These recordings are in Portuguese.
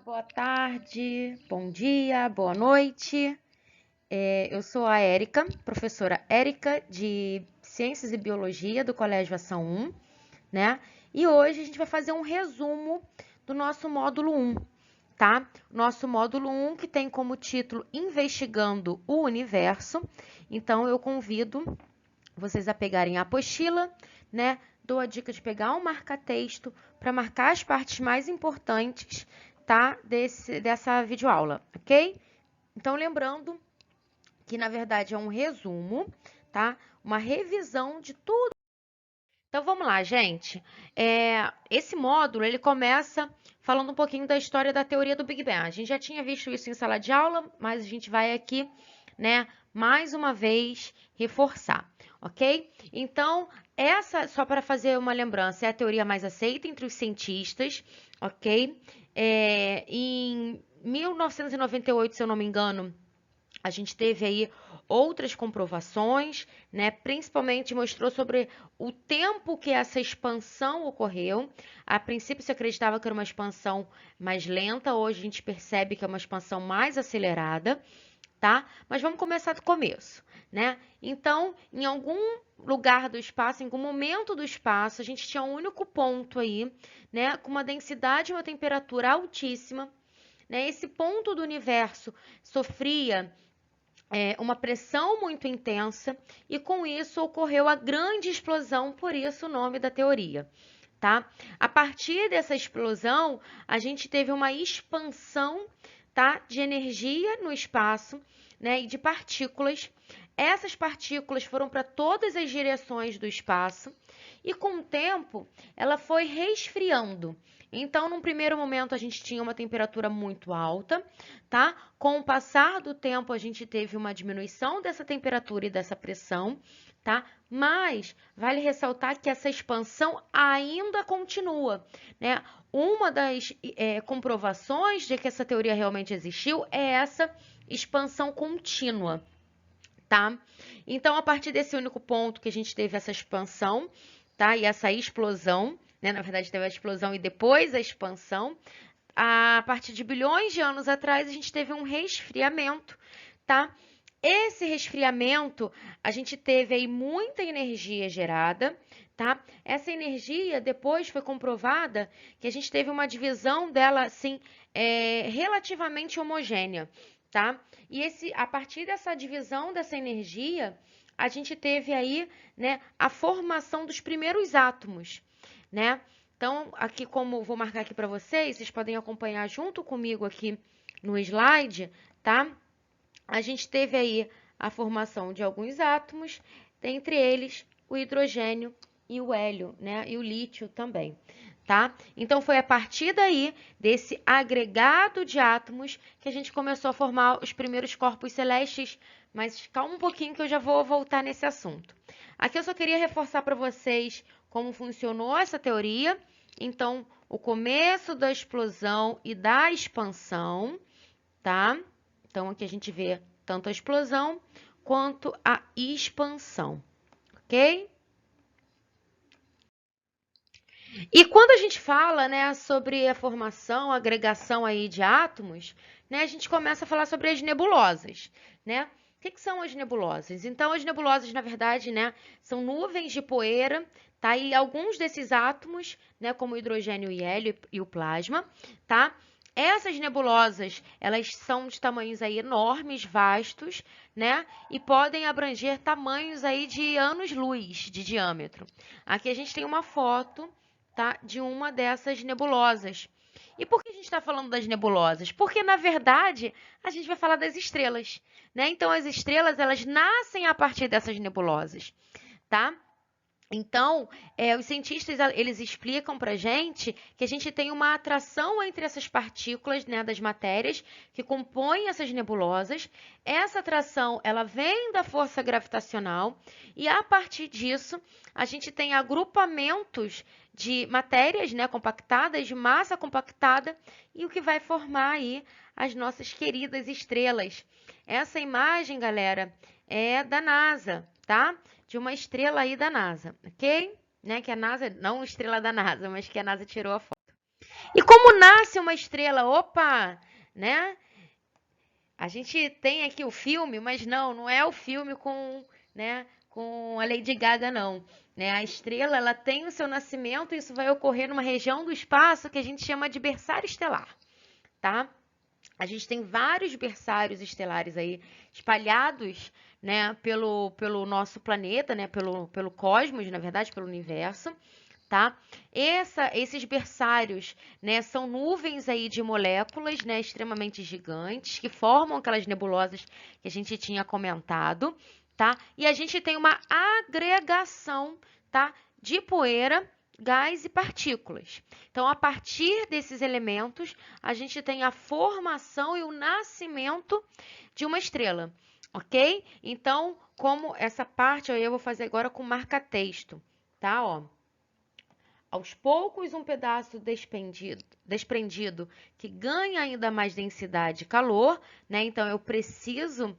boa tarde, bom dia, boa noite. Eu sou a Érica, professora Érica de Ciências e Biologia do Colégio Ação 1, né? E hoje a gente vai fazer um resumo do nosso módulo 1, tá? Nosso módulo 1 que tem como título Investigando o Universo. Então eu convido vocês a pegarem a apostila, né? Dou a dica de pegar um marca-texto para marcar as partes mais importantes, tá? Dessa videoaula, ok? Então, lembrando que, na verdade, é um resumo, tá? Uma revisão de tudo. Então, vamos lá, gente. Esse módulo, ele começa falando um pouquinho da história da teoria do Big Bang. A gente já tinha visto isso em sala de aula, mas a gente vai aqui, né, mais uma vez, reforçar, ok? Então, essa, só para fazer uma lembrança, é a teoria mais aceita entre os cientistas, ok? Em 1998, se eu não me engano, a gente teve aí outras comprovações, né? Principalmente mostrou sobre o tempo que essa expansão ocorreu. A princípio se acreditava que era uma expansão mais lenta, hoje a gente percebe que é uma expansão mais acelerada, tá? Mas vamos começar do começo, né? Então, em algum lugar do espaço, em algum momento do espaço, a gente tinha um único ponto aí, né? Com uma densidade e uma temperatura altíssima, né? Esse ponto do universo sofria uma pressão muito intensa e com isso ocorreu a grande explosão, por isso o nome da teoria, tá? A partir dessa explosão, a gente teve uma expansão, tá, de energia no espaço, né, e de partículas. Essas partículas foram para todas as direções do espaço e com o tempo ela foi resfriando. Então, num primeiro momento, a gente tinha uma temperatura muito alta, tá? Com o passar do tempo, a gente teve uma diminuição dessa temperatura e dessa pressão, tá? Mas vale ressaltar que essa expansão ainda continua, né? Uma das comprovações de que essa teoria realmente existiu é essa expansão contínua, tá? Então, a partir desse único ponto que a gente teve essa expansão, tá? E essa explosão, né? Na verdade, teve a explosão e depois a expansão. A partir de bilhões de anos atrás, a gente teve um resfriamento, tá? Esse resfriamento, a gente teve aí muita energia gerada, tá? Essa energia depois foi comprovada que a gente teve uma divisão dela, assim, relativamente homogênea, tá? E a partir dessa divisão dessa energia, a gente teve aí, né, a formação dos primeiros átomos, né? Então, aqui como vou marcar aqui para vocês podem acompanhar junto comigo aqui no slide, tá? A gente teve aí a formação de alguns átomos, dentre eles o hidrogênio e o hélio, né? E o lítio também, tá? Então, foi a partir daí, desse agregado de átomos, que a gente começou a formar os primeiros corpos celestes, mas calma um pouquinho que eu já vou voltar nesse assunto. Aqui eu só queria reforçar para vocês como funcionou essa teoria. Então, o começo da explosão e da expansão, tá? Então, aqui a gente vê tanto a explosão quanto a expansão, ok? E quando a gente fala, né, sobre a formação, a agregação aí de átomos, né, a gente começa a falar sobre as nebulosas, né? O que são as nebulosas? Então, as nebulosas, na verdade, né, são nuvens de poeira, tá? E alguns desses átomos, né, como o hidrogênio e hélio e o plasma, tá? Essas nebulosas, elas são de tamanhos aí enormes, vastos, né? E podem abranger tamanhos aí de anos-luz de diâmetro. Aqui a gente tem uma foto, tá, de uma dessas nebulosas. E por que a gente está falando das nebulosas? Porque, na verdade, a gente vai falar das estrelas, né? Então, as estrelas, elas nascem a partir dessas nebulosas, tá? Então, os cientistas, eles explicam para a gente que a gente tem uma atração entre essas partículas, né, das matérias que compõem essas nebulosas. Essa atração, ela vem da força gravitacional e, a partir disso, a gente tem agrupamentos de matérias, né, compactadas, de massa compactada, e o que vai formar aí as nossas queridas estrelas. Essa imagem, galera, é da NASA, tá? De uma estrela aí da NASA, ok? Né? Que a NASA, não estrela da NASA, mas que a NASA tirou a foto. E como nasce uma estrela? Opa, né? A gente tem aqui o filme, mas não é o filme com, né, com a Lady Gaga, não. Né? A estrela, ela tem o seu nascimento e isso vai ocorrer numa região do espaço que a gente chama de berçário estelar, tá? A gente tem vários berçários estelares aí espalhados, né, pelo nosso planeta, né, pelo cosmos, na verdade, pelo universo, tá? Esses berçários, né, são nuvens aí de moléculas, né, extremamente gigantes, que formam aquelas nebulosas que a gente tinha comentado, tá? E a gente tem uma agregação, tá, de poeira, gás e partículas. Então, a partir desses elementos, a gente tem a formação e o nascimento de uma estrela, ok? Então, como essa parte aí eu vou fazer agora com marca-texto, tá? Ó. Aos poucos, um pedaço desprendido que ganha ainda mais densidade e calor, né? Então, eu preciso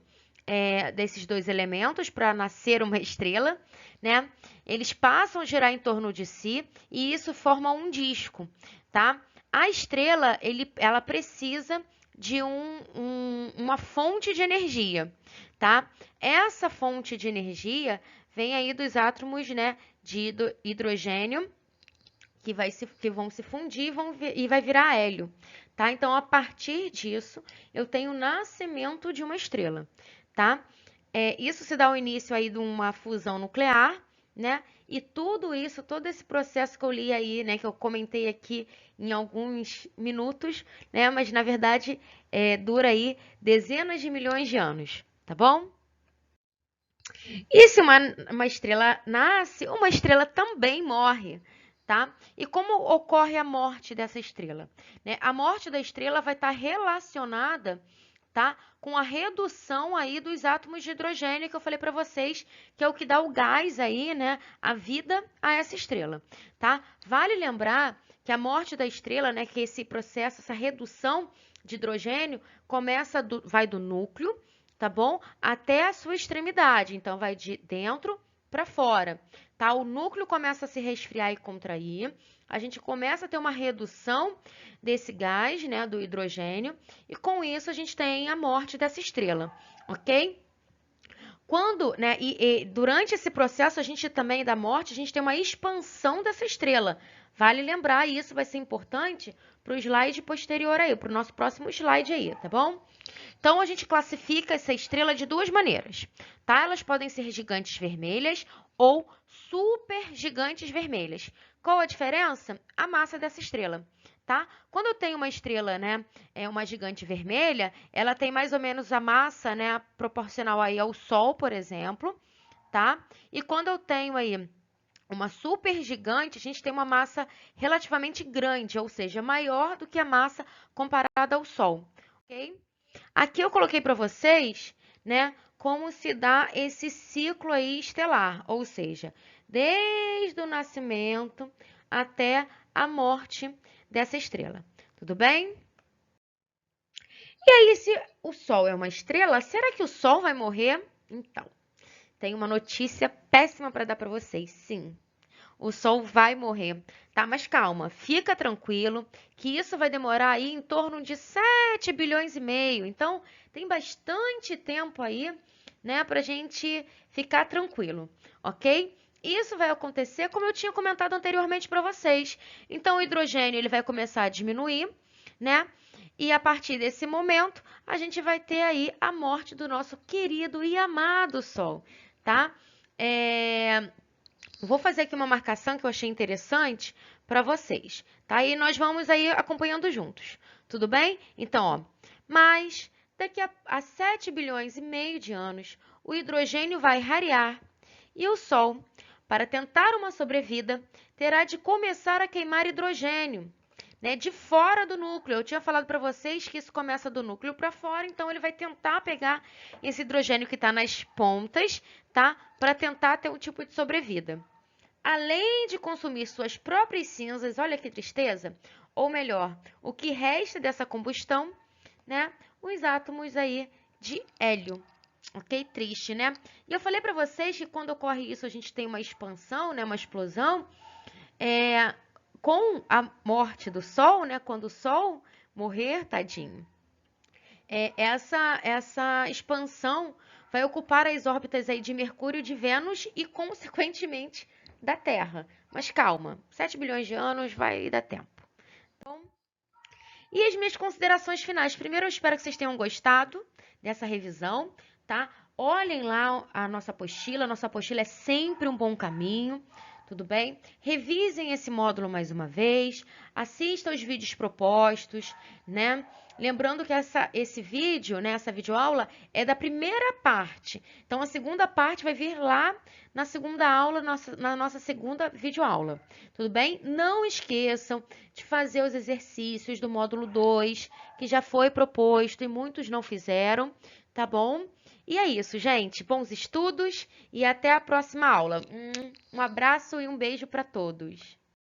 desses dois elementos para nascer uma estrela, né? Eles passam a girar em torno de si e isso forma um disco, tá? A estrela, ela precisa de uma fonte de energia, tá? Essa fonte de energia vem aí dos átomos, né, de hidrogênio que vão se fundir e vai virar hélio, tá? Então, a partir disso, eu tenho o nascimento de uma estrela, tá? Isso se dá o início aí de uma fusão nuclear, né? E tudo isso, todo esse processo que eu li aí, né, que eu comentei aqui em alguns minutos, né? Mas na verdade dura aí dezenas de milhões de anos, tá bom? E se uma estrela nasce, uma estrela também morre, tá? E como ocorre a morte dessa estrela? Né? A morte da estrela vai estar relacionada, tá, com a redução aí dos átomos de hidrogênio que eu falei para vocês, que é o que dá o gás aí, né, a vida a essa estrela, tá? Vale lembrar que a morte da estrela, né, que esse processo, essa redução de hidrogênio vai do núcleo, tá bom? Até a sua extremidade. Então, vai de dentro para fora, tá? O núcleo começa a se resfriar e contrair. A gente começa a ter uma redução desse gás, né, do hidrogênio, e com isso a gente tem a morte dessa estrela, ok? Quando, né, durante esse processo a gente também da morte, a gente tem uma expansão dessa estrela. Vale lembrar, e isso vai ser importante para o slide posterior aí, para o nosso próximo slide aí, tá bom? Então, a gente classifica essa estrela de duas maneiras, tá? Elas podem ser gigantes vermelhas ou supergigantes vermelhas. Qual a diferença? A massa dessa estrela, tá? Quando eu tenho uma estrela, né, uma gigante vermelha, ela tem mais ou menos a massa, né, proporcional aí ao Sol, por exemplo, tá? E quando eu tenho aí uma supergigante, a gente tem uma massa relativamente grande, ou seja, maior do que a massa comparada ao Sol, ok? Aqui eu coloquei para vocês, né, como se dá esse ciclo aí estelar, ou seja, desde o nascimento até a morte dessa estrela. Tudo bem? E aí, se o Sol é uma estrela, será que o Sol vai morrer? Então, tem uma notícia péssima para dar para vocês. Sim, o Sol vai morrer, tá? Mas calma, fica tranquilo, que isso vai demorar aí em torno de 7 bilhões e meio. Então, tem bastante tempo aí, né, pra gente ficar tranquilo, ok? Isso vai acontecer como eu tinha comentado anteriormente para vocês. Então, o hidrogênio ele vai começar a diminuir, né? E a partir desse momento, a gente vai ter aí a morte do nosso querido e amado Sol, tá? Vou fazer aqui uma marcação que eu achei interessante para vocês, tá? E nós vamos aí acompanhando juntos, tudo bem? Então, ó, mas daqui a 7 bilhões e meio de anos, o hidrogênio vai rarear e o Sol, para tentar uma sobrevida, terá de começar a queimar hidrogênio, né, de fora do núcleo. Eu tinha falado para vocês que isso começa do núcleo para fora, então ele vai tentar pegar esse hidrogênio que está nas pontas, tá? Para tentar ter um tipo de sobrevida. Além de consumir suas próprias cinzas, olha que tristeza, ou melhor, o que resta dessa combustão, né? Os átomos aí de hélio. Ok? Triste, né? E eu falei para vocês que quando ocorre isso, a gente tem uma expansão, né? Uma explosão. com a morte do Sol, né, quando o Sol morrer, tadinho, essa expansão vai ocupar as órbitas aí de Mercúrio, de Vênus e, consequentemente, da Terra. Mas calma, 7 bilhões de anos vai dar tempo. Então, e as minhas considerações finais. Primeiro, eu espero que vocês tenham gostado dessa revisão, tá? Olhem lá a nossa apostila é sempre um bom caminho, tudo bem? Revisem esse módulo mais uma vez, assistam os vídeos propostos, né? Lembrando que esse vídeo, né, essa videoaula é da primeira parte. Então, a segunda parte vai vir lá na segunda aula, na nossa segunda videoaula. Tudo bem? Não esqueçam de fazer os exercícios do módulo 2, que já foi proposto e muitos não fizeram, tá bom? E é isso, gente. Bons estudos e até a próxima aula. Um abraço e um beijo para todos.